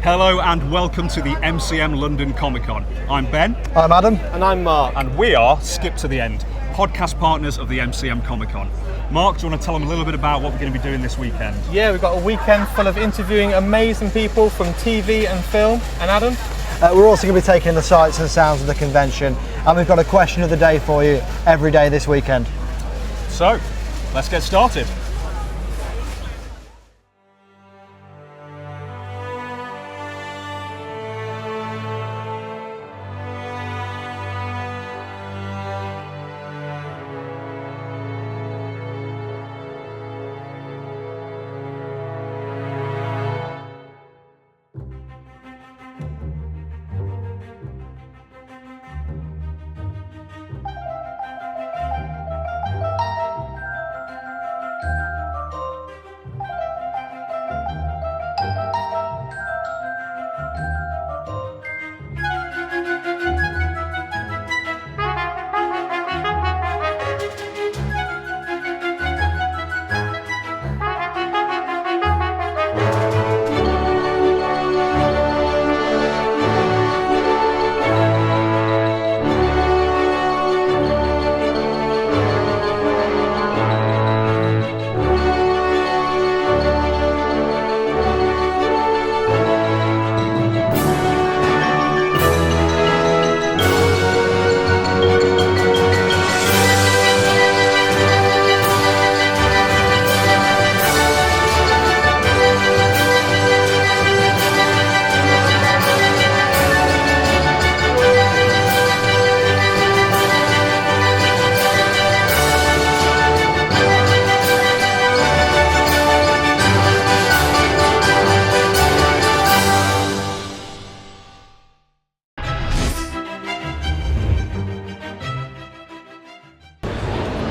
Hello and welcome to the MCM London Comic Con. I'm Ben. I'm Adam. And I'm Mark. And we are Skip to the End, podcast partners of the MCM Comic Con. Mark, do you want to tell them a little bit about what we're going to be doing this weekend? Yeah, we've got a weekend full of interviewing amazing people from TV and film. And Adam? We're also going to be taking the sights and sounds of the convention, and we've got a question of the day for you every day this weekend. So, let's get started.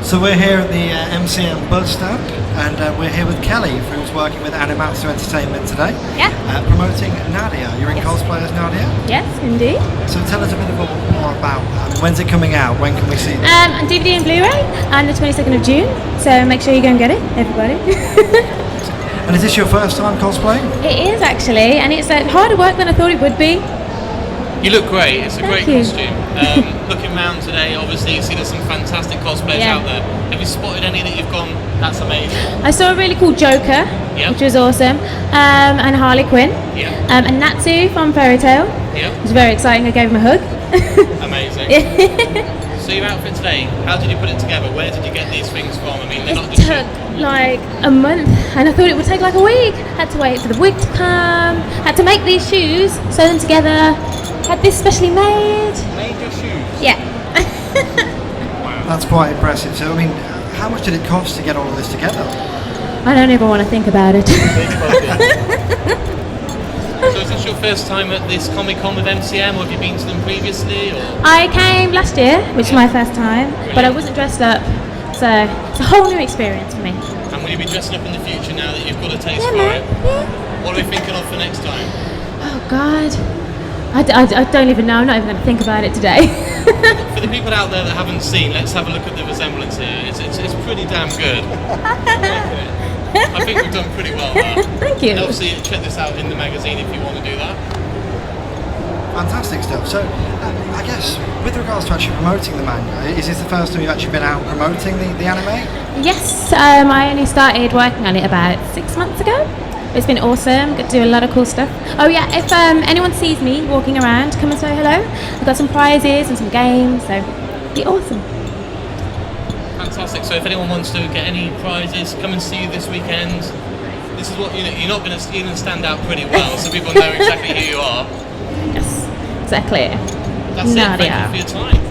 So we're here at the MCM Buzz stand, and we're here with Kelly, who's working with Animatsu Entertainment today. Yeah. Promoting Nadia. You're in Cosplayer as Nadia? Yes, indeed. So tell us a bit more about when's it coming out? When can we see it? On DVD and Blu-ray on the 22nd of June, so make sure you go and get it, everybody. And is this your first time cosplaying? It is actually, and it's harder work than I thought it would be. You look great, it's a Thank great you. costume. Looking around today, obviously you see there's some fantastic cosplayers out there. Have you spotted any that you've gone, that's amazing? I saw a really cool Joker, which was awesome, and Harley Quinn, and Natsu from Fairy Tail. It was very exciting, I gave him a hug. Amazing. So your outfit today, how did you put it together? Where did you get these things from? I mean, they're not It just took like a month, and I thought it would take like a week. Had to wait for the wig to come, had to make these shoes, sew them together, had this specially made. Made your shoes? Yeah. Wow. That's quite impressive. So, I mean, how much did it cost to get all of this together? I don't even want to think about it. So is this your first time at this Comic-Con with MCM, or have you been to them previously? Or? I came last year, which is my first time, but I wasn't dressed up, so it's a whole new experience for me. And will you be dressing up in the future now that you've got a taste for man. it? Yeah. What are we thinking of for next time? Oh God, I don't even know. I'm not even going to think about it today. For the people out there that haven't seen, let's have a look at the resemblance here. It's pretty damn good. I think we've done pretty well there. Thank you. Obviously, check this out in the magazine if you want to do that. Fantastic stuff. So, I guess, with regards to actually promoting the manga, is this the first time you've actually been out promoting the anime? Yes, I only started working on it about 6 months ago. It's been awesome, got to do a lot of cool stuff. Oh yeah, if anyone sees me walking around, come and say hello. I've got some prizes and some games, so it'll be awesome. Fantastic. So if anyone wants to get any prizes, come and see you this weekend. This is what you're not going to stand out pretty well, so people know exactly who you are. Yes, exactly. That's Nadia. it. Thank you for your time.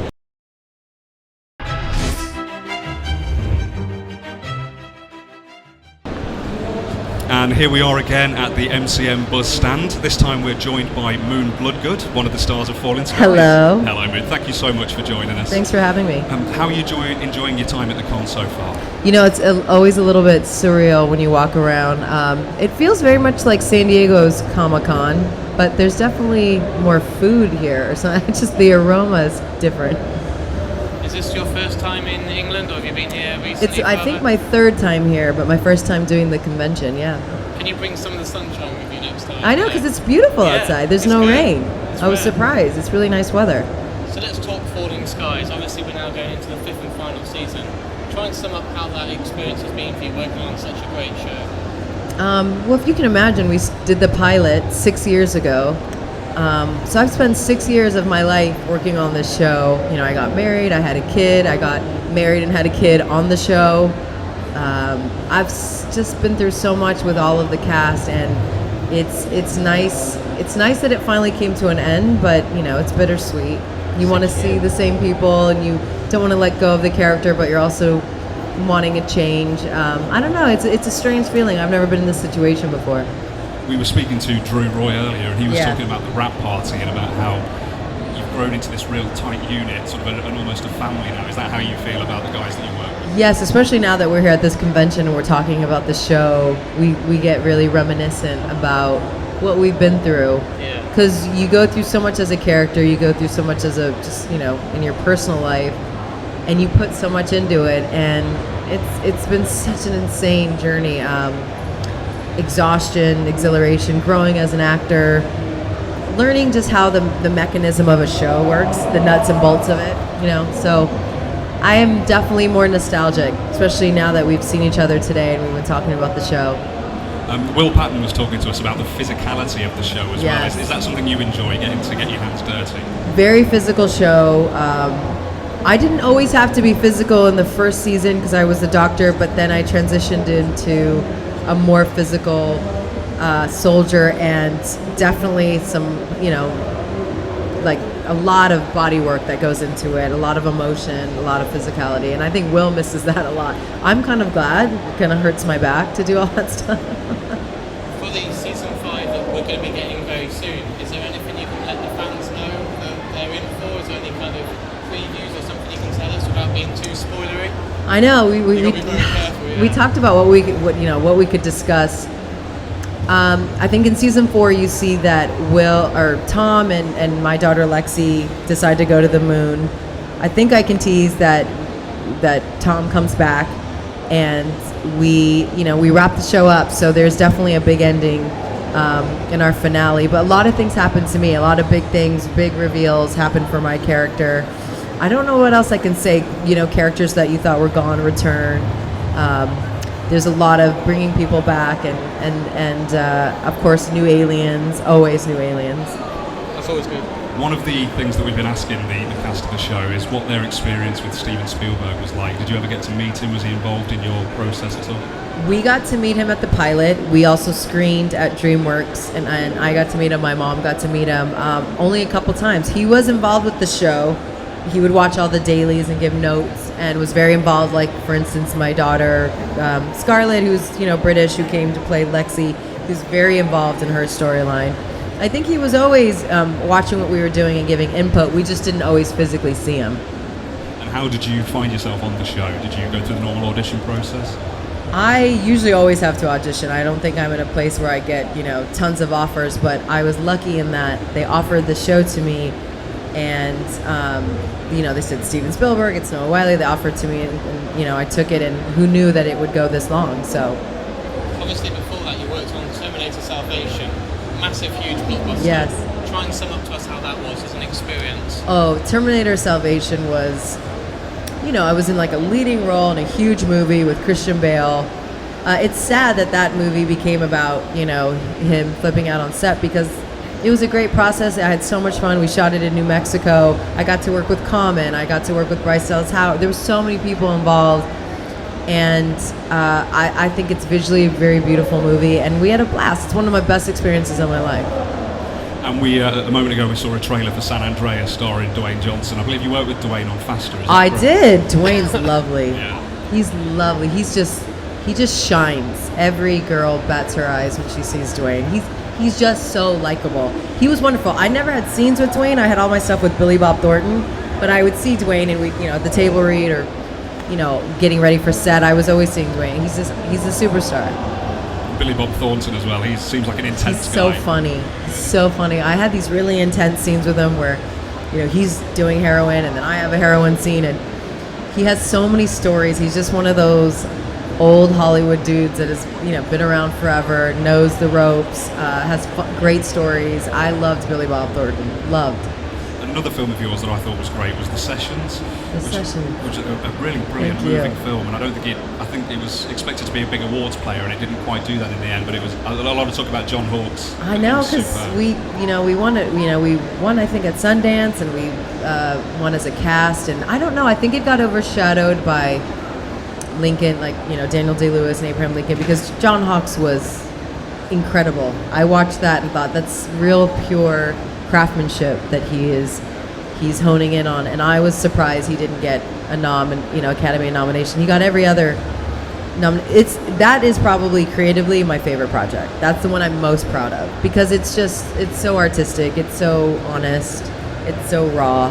And here we are again at the MCM Buzz stand. This time we're joined by Moon Bloodgood, one of the stars of Falling Skies. Hello. Hello, Moon. Thank you so much for joining us. Thanks for having me. How are you enjoying your time at the con so far? You know, it's always a little bit surreal when you walk around. It feels very much like San Diego's Comic-Con, but there's definitely more food here. So it's just the aroma is different. Is this your first time in England, or have you been here recently? It's I think my third time here, but my first time doing the convention. Yeah. Can you bring some of the sunshine with you next time? I know, because it's beautiful outside. There's no rain. I was surprised. It's really nice weather. So let's talk Falling Skies. Obviously, we're now going into the 5th and final season. Try and sum up how that experience has been for you working on such a great show. Well, if you can imagine, we did the pilot 6 years ago. So I've spent 6 years of my life working on this show. You know, I got married, I had a kid, I got married and had a kid on the show. I've just been through so much with all of the cast, and it's nice. It's nice that it finally came to an end, but you know, it's bittersweet. You want to see the same people, and you don't want to let go of the character, but you're also wanting a change. I don't know. It's a strange feeling. I've never been in this situation before. We were speaking to Drew Roy earlier, and he was talking about the rap party and about how you've grown into this real tight unit, sort of an almost a family now. Is that how you feel about the guys that you work with? Yes, especially now that we're here at this convention and we're talking about the show, we get really reminiscent about what we've been through. Yeah. Because you go through so much as a character, you go through so much as a, just, you know, in your personal life, and you put so much into it, and it's been such an insane journey. Exhaustion, exhilaration, growing as an actor, learning just how the mechanism of a show works, the nuts and bolts of it, you know. So I am definitely more nostalgic, especially now that we've seen each other today and we've been talking about the show. Will Patton was talking to us about the physicality of the show as well. Yes. Is that something you enjoy, getting to get your hands dirty? Very physical show. I didn't always have to be physical in the first season because I was a doctor, but then I transitioned into a more physical soldier, and definitely some, you know, like a lot of body work that goes into it, a lot of emotion, a lot of physicality, and I think Will misses that a lot. I'm kind of glad. It kind of hurts my back to do all that stuff. For the season 5 that we're going to be getting very soon, is there anything you can let the fans know that they're in for? Is there any kind of previews or something you can tell us without being too spoilery? I know You've got to be very careful, yeah. we talked about what we could discuss. I think in season 4 you see that Tom and my daughter Lexi decide to go to the moon. I think I can tease that Tom comes back, and we wrap the show up. So there's definitely a big ending in our finale. But a lot of things happen to me. A lot of big things, big reveals happen for my character. I don't know what else I can say. You know, characters that you thought were gone return. There's a lot of bringing people back, and of course new aliens. Always new aliens. That's always good. One of the things that we've been asking the cast of the show is what their experience with Steven Spielberg was like. Did you ever get to meet him? Was he involved in your process at all? We got to meet him at the pilot. We also screened at DreamWorks, and I got to meet him. My mom got to meet him only a couple times. He was involved with the show. He would watch all the dailies and give notes, and was very involved. Like, for instance, my daughter Scarlett, who's British, who came to play Lexi, who's very involved in her storyline. I think he was always watching what we were doing and giving input. We just didn't always physically see him. And how did you find yourself on the show? Did you go through the normal audition process? I usually always have to audition. I don't think I'm in a place where I get tons of offers, but I was lucky in that they offered the show to me. And they said Steven Spielberg, it's Noah Wiley. They offered to me, and I took it. And who knew that it would go this long? So obviously, before that, you worked on Terminator Salvation, massive, huge blockbuster. Yes. Try and sum up to us how that was as an experience. Oh, Terminator Salvation was, I was in like a leading role in a huge movie with Christian Bale. It's sad that movie became about him flipping out on set, because it was a great process. I had so much fun. We shot it in New Mexico. I got to work with Common. I got to work with Bryce Dallas Howard. There were so many people involved. And I think it's visually a very beautiful movie. And we had a blast. It's one of my best experiences of my life. And we, a moment ago, we saw a trailer for San Andreas starring Dwayne Johnson. I believe you worked with Dwayne on Faster. I did. Dwayne's lovely. Yeah. He's lovely. He just shines. Every girl bats her eyes when she sees Dwayne. He's just so likable. He was wonderful. I never had scenes with Dwayne. I had all my stuff with Billy Bob Thornton, but I would see Dwayne, and we, at the table read or, getting ready for set. I was always seeing Dwayne. He's a superstar. Billy Bob Thornton as well. He seems like an intense He's so guy. funny. He's so funny. I had these really intense scenes with him where, he's doing heroin, and then I have a heroin scene, and he has so many stories. He's just one of those old Hollywood dudes that has been around forever, knows the ropes, has great stories. I loved Billy Bob Thornton. Loved. Another film of yours that I thought was great was The Sessions. Which is a really brilliant, moving film, and I think it was expected to be a big awards player, and it didn't quite do that in the end. But it was a lot of talk about John Hawkes. I know, because we won it. We won, I think, at Sundance, and we won as a cast. And I don't know, I think it got overshadowed by Lincoln, Daniel Day-Lewis and Abraham Lincoln, because John Hawkes was incredible. I watched that and thought that's real pure craftsmanship that he's honing in on, and I was surprised he didn't get a Academy nomination. He got every other that is probably creatively my favorite project. That's the one I'm most proud of, because it's so artistic, it's so honest, it's so raw.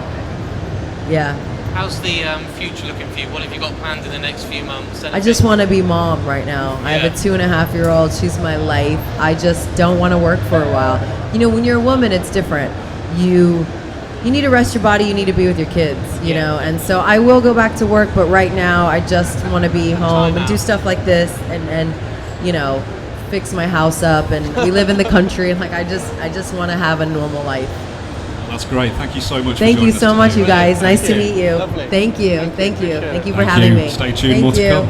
Yeah. How's the future looking for you? What have you got planned in the next few months? I just want to be mom right now. I have a 2.5-year-old. She's my life. I just don't want to work for a while. When you're a woman, it's different. You need to rest your body. You need to be with your kids, you know. And so I will go back to work, but right now I just want to be home and do stuff like this and fix my house up. And we live in the country, and I just want to have a normal life. That's great. Thank you so much. Thank you so much, you guys. Nice to Thank you. meet you. Lovely. Thank you. Thank you. Thank you for having me. Stay tuned. Thank More to you. come.